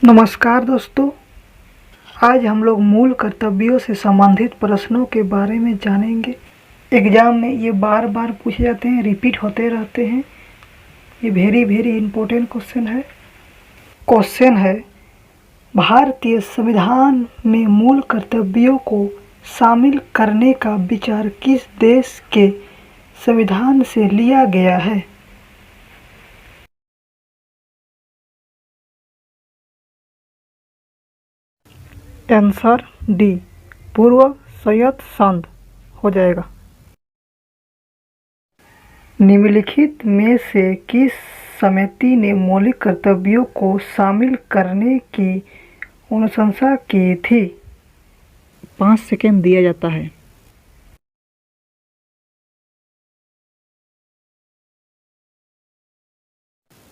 नमस्कार दोस्तों। आज हम लोग मूल कर्तव्यों से संबंधित प्रश्नों के बारे में जानेंगे। एग्ज़ाम में ये बार बार पूछे जाते हैं, रिपीट होते रहते हैं। ये वेरी इम्पोर्टेंट क्वेश्चन है, भारतीय संविधान में मूल कर्तव्यों को शामिल करने का विचार किस देश के संविधान से लिया गया है? आंसर डी, पूर्व सैयद संघ हो जाएगा। निम्नलिखित में से किस समिति ने मौलिक कर्तव्यों को शामिल करने की अनुशंसा की थी? 5 सेकंड दिया जाता है।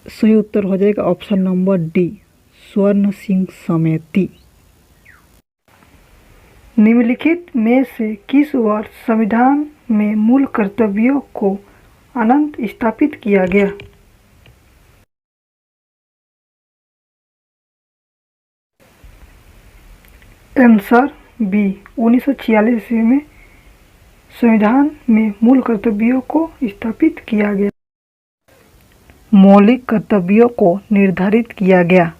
सही उत्तर हो जाएगा ऑप्शन नंबर डी, स्वर्ण सिंह समिति। निम्नलिखित में से किस वर्ष संविधान में मूल कर्तव्यों को अनंत स्थापित किया गया? आंसर बी, 1946 ईस्वी में संविधान में मूल कर्तव्यों को स्थापित किया गया। मौलिक कर्तव्यों को निर्धारित किया गया।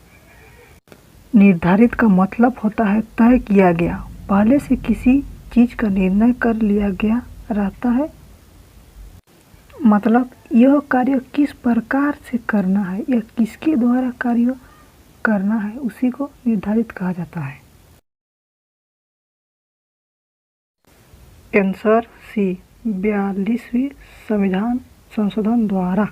निर्धारित का मतलब होता है तय किया गया, पहले से किसी चीज़ का निर्णय कर लिया गया रहता है। मतलब यह कार्य किस प्रकार से करना है या किसके द्वारा कार्य करना है, उसी को निर्धारित कहा जाता है। आंसर सी, 42वीं संविधान संशोधन द्वारा।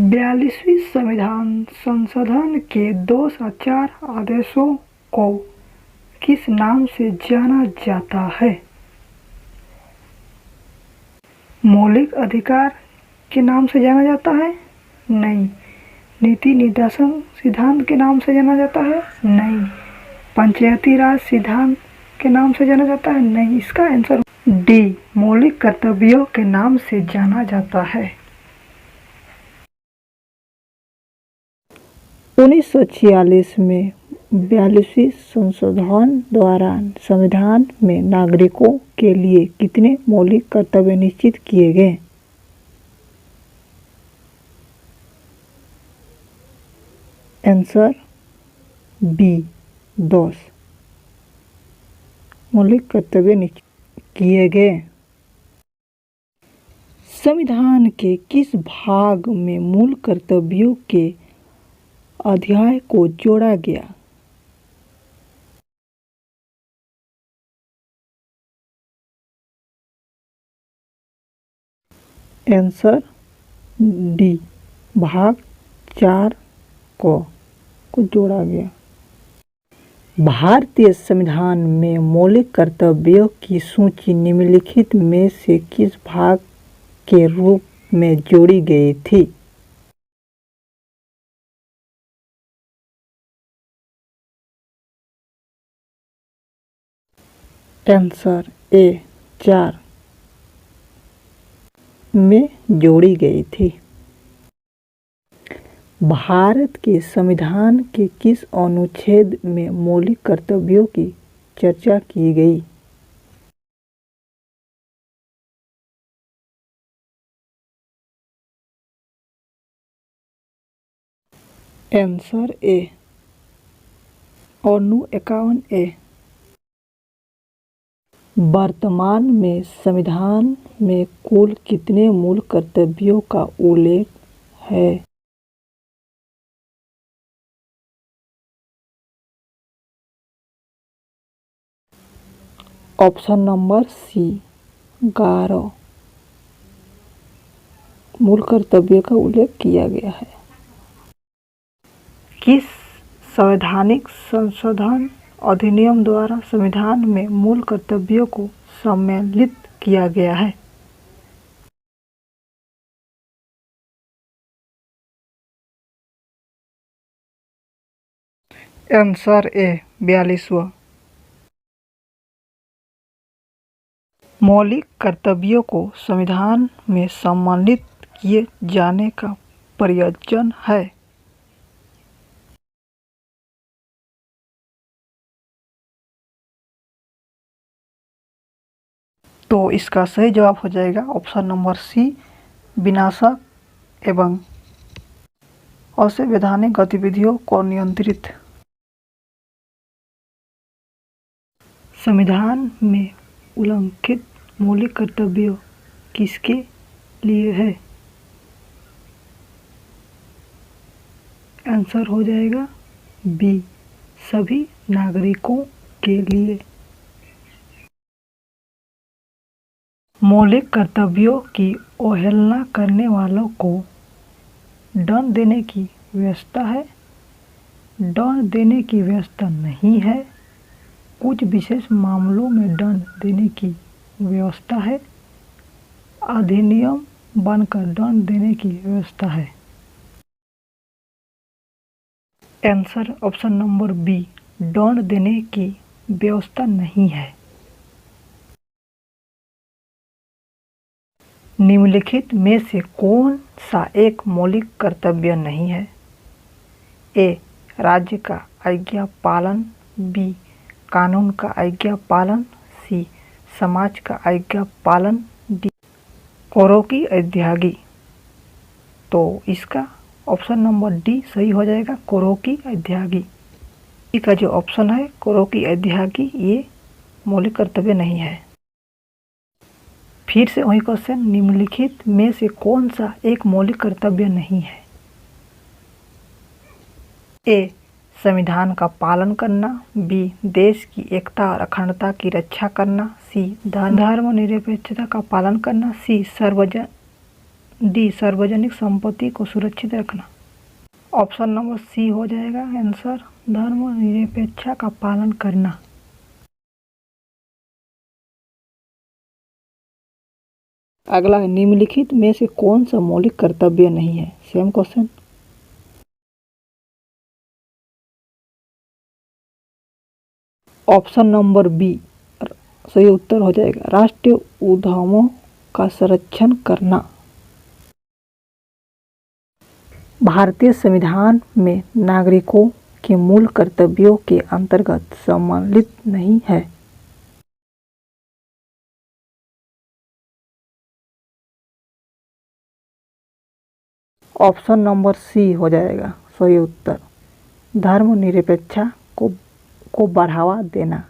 42वीं संविधान संशोधन के 2 या 4 आदेशों को किस नाम से जाना जाता है? मौलिक अधिकार के नाम से जाना जाता है? नहीं। नीति निर्देशन सिद्धांत के नाम से जाना जाता है? नहीं। पंचायती राज सिद्धांत के नाम से जाना जाता है? नहीं। इसका आंसर डी, मौलिक कर्तव्यों के नाम से जाना जाता है। 1946 में 42वीं संशोधन द्वारा संविधान में नागरिकों के लिए कितने मौलिक कर्तव्य निश्चित किए गए? आंसर बी, 10 मौलिक कर्तव्य निश्चित किए गए। संविधान के किस भाग में मूल कर्तव्यों के अध्याय को जोड़ा गया? आंसर डी, भाग 4 को जोड़ा गया। भारतीय संविधान में मौलिक कर्तव्यों की सूची निम्नलिखित में से किस भाग के रूप में जोड़ी गई थी? आंसर ए, 4 में जोड़ी गई थी। भारत के संविधान के किस अनुच्छेद में मौलिक कर्तव्यों की चर्चा की गई? आंसर ए, अनु 51 ए। वर्तमान में संविधान में कुल कितने मूल कर्तव्यों का उल्लेख है? ऑप्शन नंबर सी, 11 मूल कर्तव्यों का उल्लेख किया गया है। किस संवैधानिक संशोधन अधिनियम द्वारा संविधान में मूल कर्तव्यों को सम्मिलित किया गया है? आंसर ए, 42वां। मौलिक कर्तव्यों को संविधान में सम्मिलित किए जाने का प्रयोजन है। तो इसका सही जवाब हो जाएगा ऑप्शन नंबर सी, विनाशक एवं असंवैधानिक गतिविधियों को नियंत्रित। संविधान में उल्लिखित मौलिक कर्तव्य किसके लिए है? आंसर हो जाएगा बी, सभी नागरिकों के लिए। मौलिक कर्तव्यों की अवहेलना करने वालों को दंड देने की व्यवस्था है, दंड देने की व्यवस्था नहीं है, कुछ विशेष मामलों में दंड देने की व्यवस्था है, अधिनियम बनकर दंड देने की व्यवस्था है। आंसर ऑप्शन नंबर बी, दंड देने की व्यवस्था नहीं है। निम्नलिखित में से कौन सा एक मौलिक कर्तव्य नहीं है? ए, राज्य का आज्ञा पालन, बी, कानून का आज्ञा पालन, सी, समाज का आज्ञा पालन, डी, करों की अदायगी। तो इसका ऑप्शन नंबर डी सही हो जाएगा, करों की अदायगी। इसका जो ऑप्शन है करों की अदायगी, ये मौलिक कर्तव्य नहीं है। फिर से वही क्वेश्चन, निम्नलिखित में से कौन सा एक मौलिक कर्तव्य नहीं है? ए, संविधान का पालन करना, बी, देश की एकता और अखंडता की रक्षा करना, सी, धर्मनिरपेक्षता का पालन करना, सी, डी, सार्वजनिक संपत्ति को सुरक्षित रखना। ऑप्शन नंबर सी हो जाएगा आंसर, धर्मनिरपेक्षता का पालन करना। अगला है, निम्नलिखित में से कौन सा मौलिक कर्तव्य नहीं है? Same question. Option number B सही उत्तर हो जाएगा, राष्ट्रीय उद्यमों का संरक्षण करना। भारतीय संविधान में नागरिकों के मूल कर्तव्यों के अंतर्गत सम्मिलित नहीं है। ऑप्शन नंबर सी हो जाएगा सही उत्तर, धर्मनिरपेक्षता को बढ़ावा देना।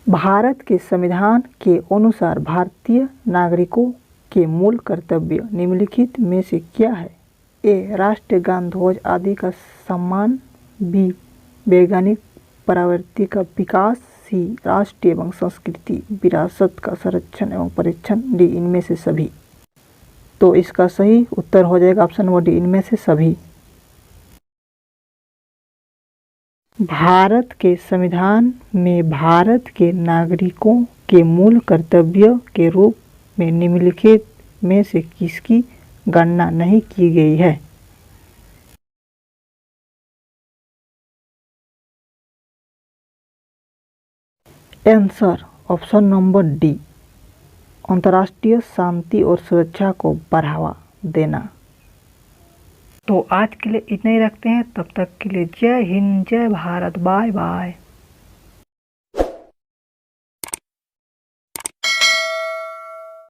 भारत के संविधान के अनुसार भारतीय नागरिकों के मूल कर्तव्य निम्नलिखित में से क्या है? ए, राष्ट्रीय गान, ध्वज आदि का सम्मान, बी, वैज्ञानिक प्रवृत्ति का विकास, सी, राष्ट्रीय एवं संस्कृति विरासत का संरक्षण एवं परीक्षण, डी, इनमें से सभी। तो इसका सही उत्तर हो जाएगा ऑप्शन नंबर डी, इनमें से सभी। भारत के संविधान में भारत के नागरिकों के मूल कर्तव्य के रूप में निम्नलिखित में से किसकी गणना नहीं की गई है? आंसर ऑप्शन नंबर डी, अंतर्राष्ट्रीय शांति और सुरक्षा को बढ़ावा देना। तो आज के लिए इतना ही रखते हैं, तब तक के लिए जय हिंद, जय भारत, बाय बाय।